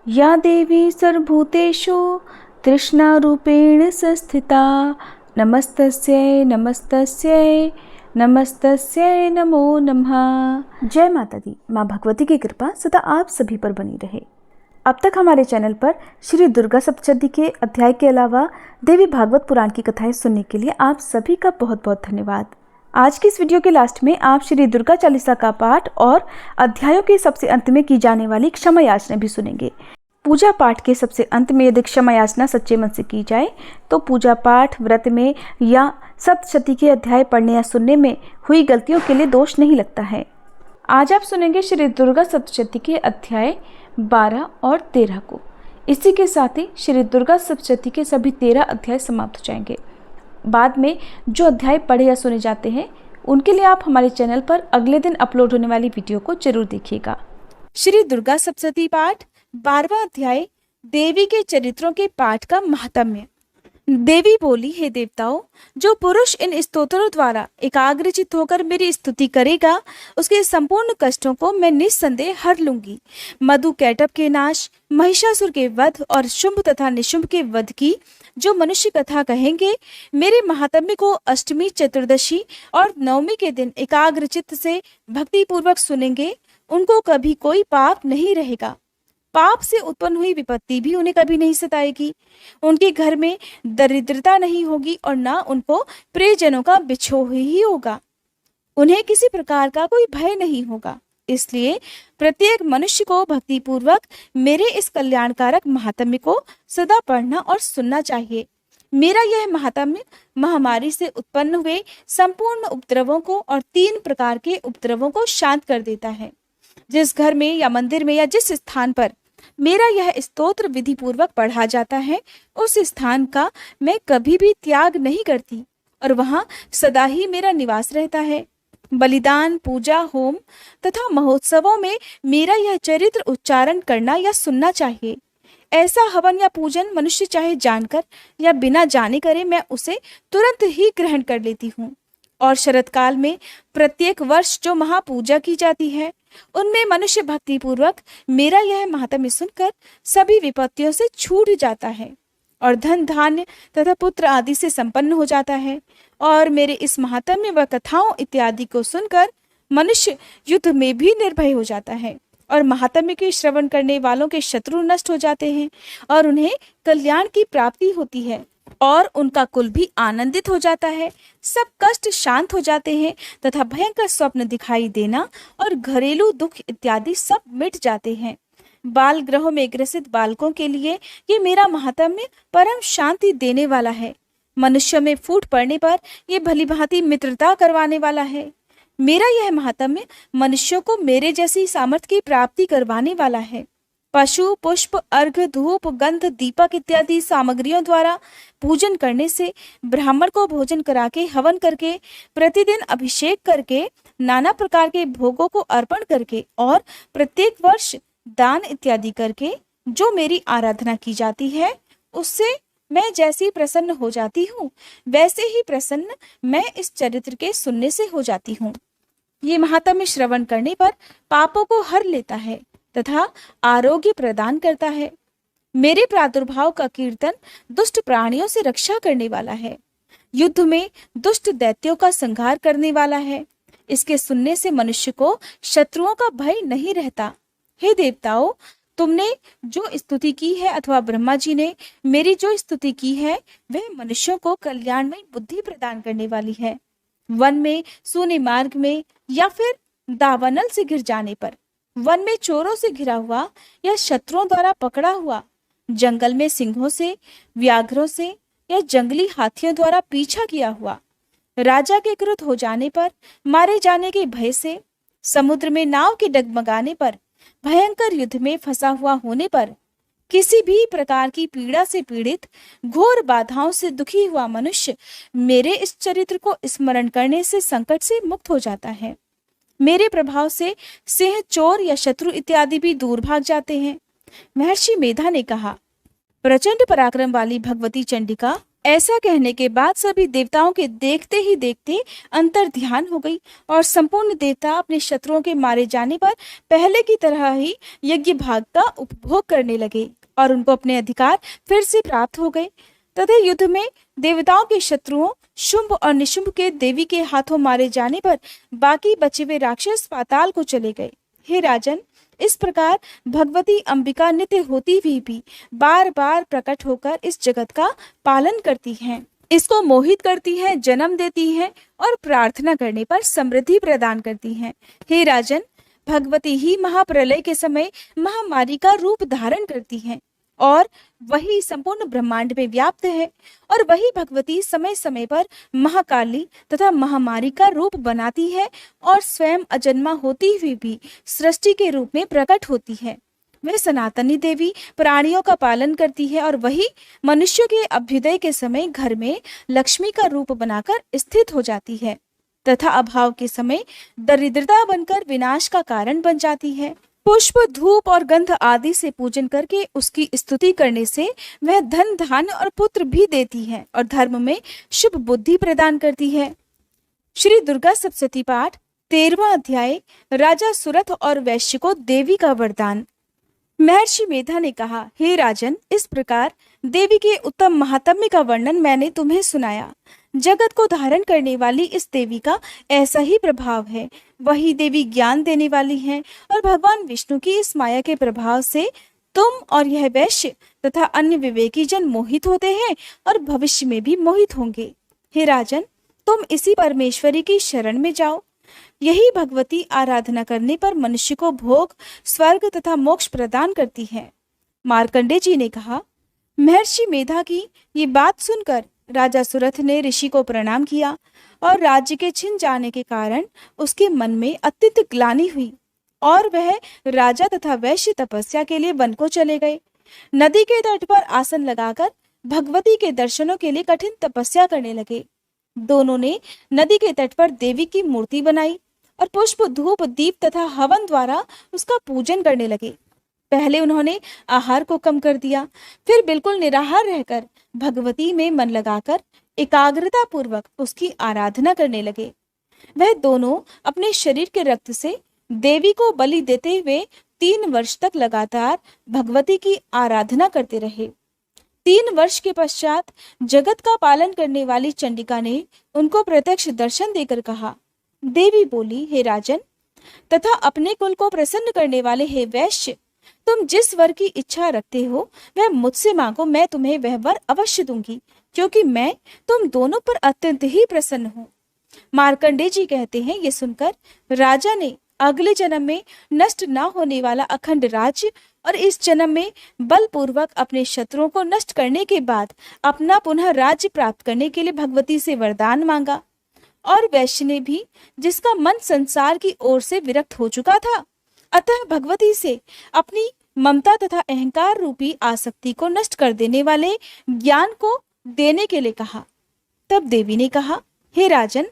या देवी सर्वभूतेषु तृष्णारूपेण संस्थिता नमस्तस्यै नमस्तस्यै नमस्तस्यै नमो नमः। जय माता दी। माँ भगवती की कृपा सदा आप सभी पर बनी रहे। अब तक हमारे चैनल पर श्री दुर्गा सप्तशती के अध्याय के अलावा देवी भागवत पुराण की कथाएं सुनने के लिए आप सभी का बहुत बहुत धन्यवाद। आज की इस वीडियो के लास्ट में आप श्री दुर्गा चालीसा का पाठ और अध्यायों के सबसे अंत में की जाने वाली क्षमा याचना भी सुनेंगे। पूजा पाठ के सबसे अंत में यदि क्षमा याचना सच्चे मन से की जाए तो पूजा पाठ, व्रत में या सप्तशती के अध्याय पढ़ने या सुनने में हुई गलतियों के लिए दोष नहीं लगता है। आज आप सुनेंगे श्री दुर्गा सप्तशती के अध्याय 12 और 13 को। इसी के साथ ही श्री दुर्गा सप्तशती के सभी 13 अध्याय समाप्त हो जाएंगे। बाद में जो अध्याय पढ़े या सुने जाते हैं उनके लिए आप हमारे चैनल पर अगले दिन अपलोड होने वाली वीडियो को जरूर देखिएगा। श्री दुर्गा सप्तशती पाठ 12वां अध्याय, देवी के चरित्रों के पाठ का महात्म्य। देवी बोली, हे देवताओं, जो पुरुष इन स्तोत्रों द्वारा एकाग्रचित होकर मेरी स्तुति करेगा उसके संपूर्ण कष्टों को मैं निस्संदेह हर लूंगी। मधु कैटभ के नाश, महिषासुर के वध और शुंभ तथा निशुंभ के वध की जो मनुष्य कथा कहेंगे, मेरे महात्म्य को अष्टमी, चतुर्दशी और नवमी के दिन एकाग्रचित्त से भक्ति पूर्वक सुनेंगे, उनको कभी कोई पाप नहीं रहेगा। पाप से उत्पन्न हुई विपत्ति भी उन्हें कभी नहीं सताएगी। उनके घर में दरिद्रता नहीं होगी और ना उनको प्रियजनों का बिछोह ही होगा। उन्हें किसी प्रकार का कोई भय नहीं होगा। इसलिए प्रत्येक मनुष्य को भक्ति पूर्वक मेरे इस कल्याणकारक महात्म्य को सदा पढ़ना और सुनना चाहिए। मेरा यह महात्म्य महामारी से उत्पन्न हुए संपूर्ण उपद्रवों को और 3 प्रकार के उपद्रवों को शांत कर देता है। जिस घर में या मंदिर में या जिस स्थान पर मेरा यह स्तोत्र विधि पूर्वक पढ़ा जाता है, उस स्थान का मैं कभी भी त्याग नहीं करती और वहां सदा ही मेरा निवास रहता है। बलिदान, पूजा, होम तथा महोत्सवों में मेरा यह चरित्र उच्चारण करना या सुनना चाहिए। ऐसा हवन या पूजन मनुष्य चाहे जानकर या बिना जाने करे, मैं उसे तुरंत ही ग्रहण कर लेती हूँ। और शरत काल में प्रत्येक वर्ष जो महापूजा की जाती है, उनमें मनुष्य भक्ति पूर्वक मेरा यह महात्म्य सुनकर सभी विपत्तियों से छूट जाता है और धन, धान्य तथा पुत्र आदि से संपन्न हो जाता है। और मेरे इस महात्म्य व कथाओं इत्यादि को सुनकर मनुष्य युद्ध में भी निर्भय हो जाता है और महात्म्य के श्रवण करने वालों के शत्रु नष्ट हो जाते हैं और उन्हें कल्याण की प्राप्ति होती है और उनका कुल भी आनंदित हो जाता है। सब कष्ट शांत हो जाते हैं तथा भयंकर स्वप्न दिखाई देना और घरेलू दुख इत्यादि सब मिट जाते हैं। बाल ग्रहों में ग्रसित बालकों के लिए ये मेरा महात्म्य परम शांति देने वाला है। मनुष्य में फूट पड़ने पर यह भलीभांति मित्रता करवाने वाला है। मेरा यह महात्म्य मनुष्यों को मेरे जैसी सामर्थ्य की प्राप्ति करवाने वाला है। पशु, पुष्प, अर्घ, धूप, गंध, दीपक इत्यादि सामग्रियों द्वारा पूजन करने से, ब्राह्मण को भोजन करा के, हवन करके, प्रतिदिन अभिषेक करके, नाना प्रकार के भोगों को अर्पण करके और प्रत्येक वर्ष दान इत्यादि करके जो मेरी आराधना की जाती है, उससे मैं जैसी प्रसन्न हो जाती हूँ, वैसे ही प्रसन्न मैं इस चरित्र के सुनने से हो जाती हूँ। ये महात्म्य श्रवण करने पर पापों को हर लेता है तथा आरोग्य प्रदान करता है। मेरे प्रादुर्भाव का कीर्तन दुष्ट प्राणियों से रक्षा करने वाला है। युद्ध में दुष्ट दैत्यों का संहार करने वाला है। इसके सुनने से मनुष्य को शत्रुओं का भय नहीं रहता। हे देवताओं, तुमने जो स्तुति की है अथवा ब्रह्मा जी ने मेरी जो स्तुति की है, वह मनुष्यों को कल्याणमय बुद्धि प्रदान करने वाली है। वन में, सूने मार्ग में या फिर दावानल से घिर जाने पर, वन में चोरों से घिरा हुआ या शत्रुओं द्वारा पकड़ा हुआ, जंगल में सिंहों से, व्याघ्रों से या जंगली हाथियों द्वारा पीछा किया हुआ, राजा के क्रुद्ध हो जाने पर, मारे जाने के भय से, समुद्र में नाव के डगमगाने पर, भयंकर युद्ध में फंसा हुआ होने पर, किसी भी प्रकार की पीड़ा से पीड़ित, घोर बाधाओं से दुखी हुआ मनुष्य मेरे इस चरित्र को स्मरण करने से संकट से मुक्त हो जाता है। मेरे प्रभाव से सिंह, चोर या शत्रु इत्यादि भी दूर भाग जाते हैं। महर्षि मेधा ने कहा, प्रचंड पराक्रम वाली भगवती चंडिका ऐसा कहने के बाद सभी देवताओं के देखते ही देखते अंतर ध्यान हो गई और संपूर्ण देवता अपने शत्रुओं के मारे जाने पर पहले की तरह ही यज्ञ भाग का उपभोग करने लगे और उनको अपने अधिकार फिर से प्राप्त हो गए। तथा युद्ध में देवताओं के शत्रुओं शुंभ और निशुंभ के देवी के हाथों मारे जाने पर बाकी बचे हुए राक्षस पाताल को चले गए। हे राजन, इस प्रकार भगवती अंबिका नित्य होती हुई भी बार बार प्रकट होकर इस जगत का पालन करती हैं, इसको मोहित करती हैं, जन्म देती हैं और प्रार्थना करने पर समृद्धि प्रदान करती हैं। हे राजन, भगवती ही महाप्रलय के समय महामारी का रूप धारण करती हैं और वही संपूर्ण ब्रह्मांड में व्याप्त है और वही भगवती समय समय पर महाकाली तथा महामारी का रूप बनाती है और स्वयं अजन्मा होती हुई भी सृष्टि के रूप में प्रकट होती है। वह सनातनी देवी प्राणियों का पालन करती है और वही मनुष्यों के अभ्युदय के समय घर में लक्ष्मी का रूप बनाकर स्थित हो जाती है तथा अभाव के समय दरिद्रता बनकर विनाश का कारण बन जाती है। पुष्प, धूप और गंध आदि से पूजन करके उसकी स्तुति करने से वह धन, धान्य और पुत्र भी देती है और धर्म में शुभ बुद्धि प्रदान करती है। श्री दुर्गा सप्तशती पाठ 13वां अध्याय, राजा सुरथ और वैश्य को देवी का वरदान। महर्षि मेधा ने कहा, हे राजन, इस प्रकार देवी के उत्तम महात्म्य का वर्णन मैंने तुम्हें सुनाया। जगत को धारण करने वाली इस देवी का ऐसा ही प्रभाव है। वही देवी ज्ञान देने वाली है और भगवान विष्णु की इस माया के प्रभाव से तुम और यह वैश्य तथा अन्य विवेकी जन मोहित होते हैं और भविष्य में भी मोहित होंगे। हे राजन, तुम इसी परमेश्वरी की शरण में जाओ। यही भगवती आराधना करने पर मनुष्य को भोग, स्वर्ग तथा मोक्ष प्रदान करती है। मार्कंडे जी ने कहा, महर्षि मेधा की ये बात सुनकर राजा सुरथ ने ऋषि को प्रणाम किया और राज्य के छिन जाने के कारण उसके मन में अत्यंत ग्लानि हुई और वह राजा तथा वैश्य तपस्या के लिए वन को चले गए। नदी के तट पर आसन लगाकर भगवती के दर्शनों के लिए कठिन तपस्या करने लगे। दोनों ने नदी के तट पर देवी की मूर्ति बनाई और पुष्प, धूप, दीप तथा हवन द्वारा उसका पूजन करने लगे। पहले उन्होंने आहार को कम कर दिया, फिर बिल्कुल निराहार रहकर भगवती में मन लगाकर एकाग्रता पूर्वक उसकी आराधना करने लगे। वह दोनों अपने शरीर के रक्त से देवी को बलि देते हुए 3 वर्ष तक लगातार भगवती की आराधना करते रहे। 3 वर्ष के पश्चात जगत का पालन करने वाली चंडिका ने उनको प्रत्यक्ष दर्शन देकर कहा। देवी बोली, हे राजन तथा अपने कुल को प्रसन्न करने वाले हे वैश्य, तुम जिस वर की इच्छा रखते हो वह मुझसे मांगो, मैं तुम्हें वह वर अवश्य दूंगी, क्योंकि मैं तुम दोनों पर अत्यंत ही प्रसन्न हूँ। मार्कंडे जी कहते हैं, ये सुनकर राजा ने अगले जन्म में नष्ट न होने वाला अखंड राज्य और इस जन्म में बलपूर्वक अपने शत्रुओं को नष्ट करने के बाद अपना पुनः राज्य प्राप्त करने के लिए भगवती से वरदान मांगा। और वैश्य ने भी, जिसका मन संसार की ओर से विरक्त हो चुका था, अतः भगवती से अपनी ममता तथा अहंकार रूपी आसक्ति को नष्ट कर देने वाले ज्ञान को देने के लिए कहा। तब देवी ने कहा, हे राजन,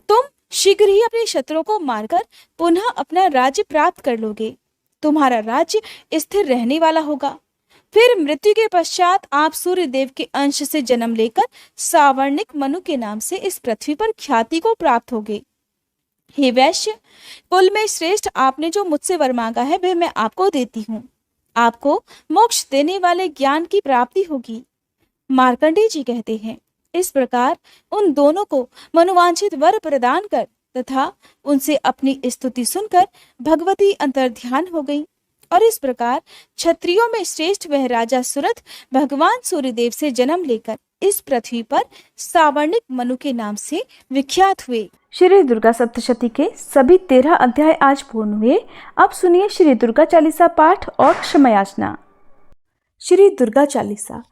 तुम शीघ्र ही अपने शत्रुओं को मारकर पुनः अपना राज्य प्राप्त कर लोगे। तुम्हारा राज्य स्थिर रहने वाला होगा। फिर मृत्यु के पश्चात आप सूर्य देव के अंश से जन्म लेकर सावर्णिक मनु के नाम से इस पृथ्वी पर ख्याति को प्राप्त होगे। हे वैश्य, कुल में श्रेष्ठ आपने जो मुझसे वर मांगा है वह मैं आपको देती हूँ। आपको मोक्ष देने वाले ज्ञान की प्राप्ति होगी। मार्कंडे जी कहते हैं, इस प्रकार उन दोनों को मनोवांछित वर प्रदान कर तथा उनसे अपनी स्तुति सुनकर भगवती अंतर्ध्यान हो गई। और इस प्रकार क्षत्रियों में श्रेष्ठ वह राजा सुरथ भगवान सूर्यदेव से जन्म लेकर इस पृथ्वी पर सावर्णिक मनु के नाम से विख्यात हुए। श्री दुर्गा सप्तशती के सभी 13 अध्याय आज पूर्ण हुए। अब सुनिए श्री दुर्गा चालीसा पाठ और क्षमायाचना। श्री दुर्गा चालीसा।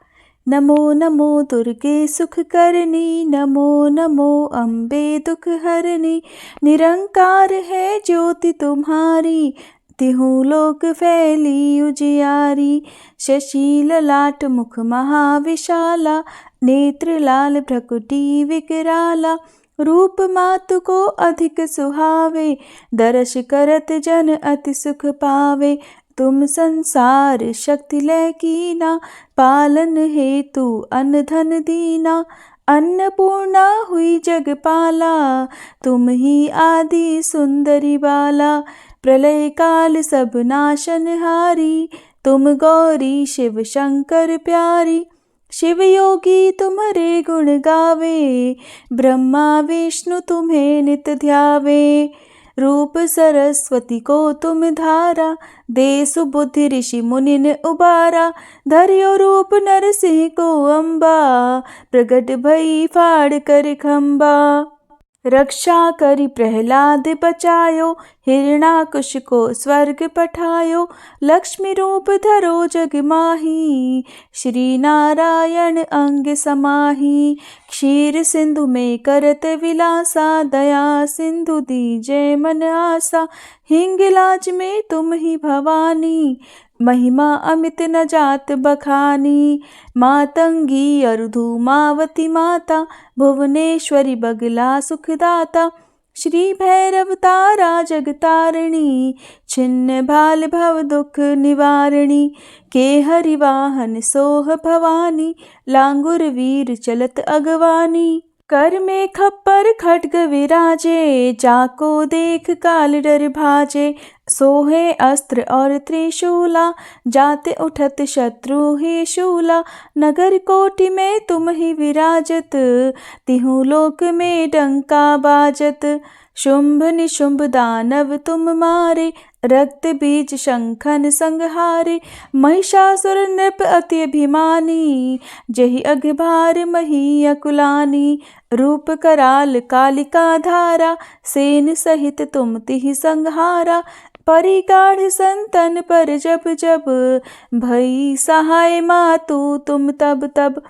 नमो नमो दुर्गे सुख करनी, नमो नमो अम्बे दुख हरनी, निरंकार है ज्योति तुम्हारी, तिहु लोक फैली उजियारी। शशि ललाट मुख महाविशाला, नेत्र लाल भ्रकुटी विकराला, रूप मातु को अधिक सुहावे, दर्श करत जन अति सुख पावे। तुम संसार शक्ति लय कीना, पालन हेतु अन्न धन दीना। अन्नपूर्णा हुई जगपाला, तुम ही आदि सुंदरी बाला। प्रलय काल सब नाशनहारी, तुम गौरी शिव शंकर प्यारी। शिव योगी तुम्हारे गुण गावे, ब्रह्मा विष्णु तुम्हें नित ध्यावे। रूप सरस्वती को तुम धारा, दे सुबुद्धि ऋषि मुनिन उबारा। धर्यो रूप नरसिंह को अम्बा, प्रगट भई फाड़ कर खम्बा। रक्षा करी प्रहलाद बचायो, हिरणाकुश को स्वर्ग पठायो। लक्ष्मी रूप धरो जग माही, श्री नारायण अंग समाही। क्षीर सिंधु में करत विलासा, दया सिंधु दीजे मन आसा। हिंगलाज में तुम ही भवानी, महिमा अमित न जात बखानी। मातंगी अरु धूमावती माता, भुवनेश्वरी बगला सुखदाता। श्री भैरव तारा जगतारिणी, छिन्न भाल भव दुख निवारिणी। के हरि वाहन सोह भवानी, लांगुर वीर चलत अगवानी। कर में खप्पर खड्ग विराजे, जाको देख काल डर भाजे। सोहे अस्त्र और त्रिशूला, जाते उठत शत्रु ही शूला। नगर कोटि में तुम ही विराजत, तिहु लोक में डंका बाजत। शुंभ निशुंभ दानव तुम मारे, रक्त बीज शंखन संहारे। महिषासुर नृप अति अभिमानी, जहि अघभार मही अकुलानी। रूप कराल कालिका धारा, सेन सहित तुम तिहि संहारा। परिगाढ़ संतन पर जब जब, भई सहाय मातु तुम तब तब।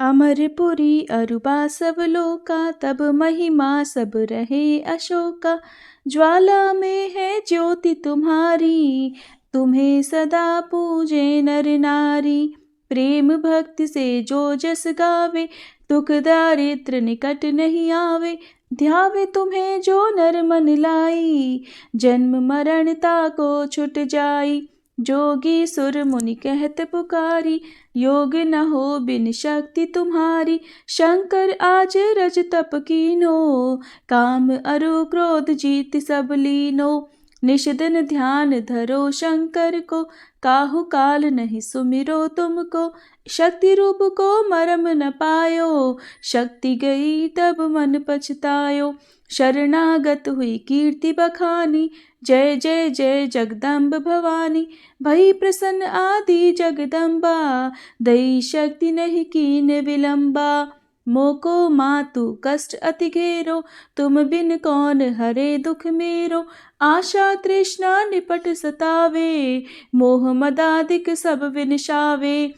अमरपुरी अरुबा सब लोका, तब महिमा सब रहे अशोका। ज्वाला में है ज्योति तुम्हारी, तुम्हें सदा पूजे नर नारी। प्रेम भक्ति से जो जस गावे, दुख दारिद्र निकट नहीं आवे। ध्यावे तुम्हें जो नर मन लाई, जन्म मरण ताको छुट जाई। जोगी सुर मुनि कहत पुकारी, योग न हो बिन शक्ति तुम्हारी। शंकर आज रज तप कीनो, काम अरु क्रोध जीत सब लीनो। निषिदन ध्यान धरो शंकर को, काहु काल नहीं सुमिरो तुमको। शक्ति रूप को मरम न पायो, शक्ति गई तब मन पछतायो। शरणागत हुई कीर्ति बखानी, जय जय जय जगदम्ब भवानी। भई प्रसन्न आदि जगदम्बा, दई शक्ति नहीं कीन विलंबा। मोको मातु कष्ट अति घेरो, तुम बिन कौन हरे दुख मेरो। आशा तृष्णा निपट सतावे, मोह मदादिक सब विनशावे।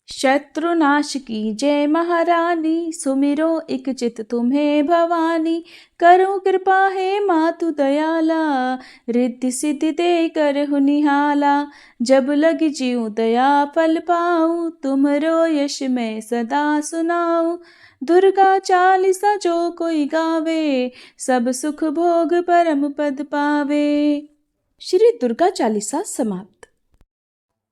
शत्रुनाश की जय महारानी, सुमिरो इक चित तुम्हें भवानी। करो कृपा है मातु दयाला, रिद्धि सिद्धि दे करहु निहाला। जब लग जीव दया फल पाऊँ, तुमरो यश मैं सदा सुनाऊँ। दुर्गा चालीसा जो कोई गावे, सब सुख भोग परम पद पावे। श्री दुर्गा चालीसा समाप्त।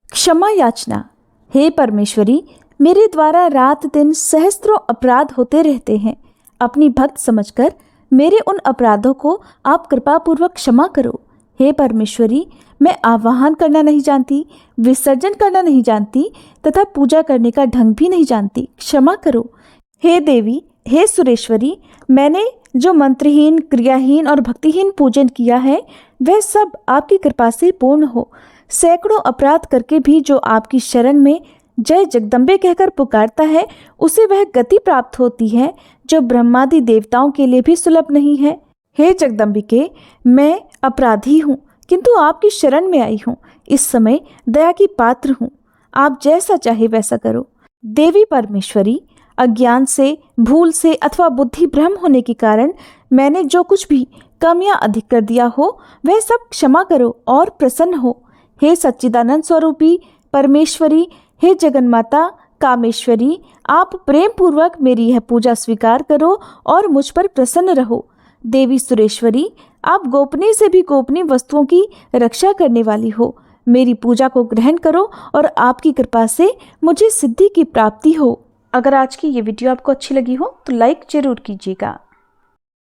क्षमा याचना। हे परमेश्वरी, मेरे द्वारा रात दिन सहस्त्रों अपराध होते रहते हैं। अपनी भक्त समझकर मेरे उन अपराधों को आप कृपा पूर्वक क्षमा करो। हे परमेश्वरी, मैं आवाहन करना नहीं जानती, विसर्जन करना नहीं जानती तथा पूजा करने का ढंग भी नहीं जानती, क्षमा करो। हे देवी, हे सुरेश्वरी, मैंने जो मंत्रहीन, क्रियाहीन और भक्तिहीन पूजन किया है, वह सब आपकी कृपा से पूर्ण हो। सैकड़ों अपराध करके भी जो आपकी शरण में जय जगदम्बे कहकर पुकारता है, उसे वह गति प्राप्त होती है जो ब्रह्मादि देवताओं के लिए भी सुलभ नहीं है। हे जगदम्बिके, मैं अपराधी हूँ, किंतु आपकी शरण में आई हूँ। इस समय दया की पात्र हूँ, आप जैसा चाहे वैसा करो। देवी परमेश्वरी, अज्ञान से, भूल से अथवा बुद्धि भ्रम होने के कारण मैंने जो कुछ भी कम या अधिक कर दिया हो, वह सब क्षमा करो और प्रसन्न हो। हे सच्चिदानंद स्वरूपी परमेश्वरी, हे जगन्माता कामेश्वरी, आप प्रेम पूर्वक मेरी यह पूजा स्वीकार करो और मुझ पर प्रसन्न रहो। देवी सुरेश्वरी, आप गोपनीय से भी गोपनीय वस्तुओं की रक्षा करने वाली हो। मेरी पूजा को ग्रहण करो और आपकी कृपा से मुझे सिद्धि की प्राप्ति हो। अगर आज की ये वीडियो आपको अच्छी लगी हो तो लाइक ज़रूर कीजिएगा।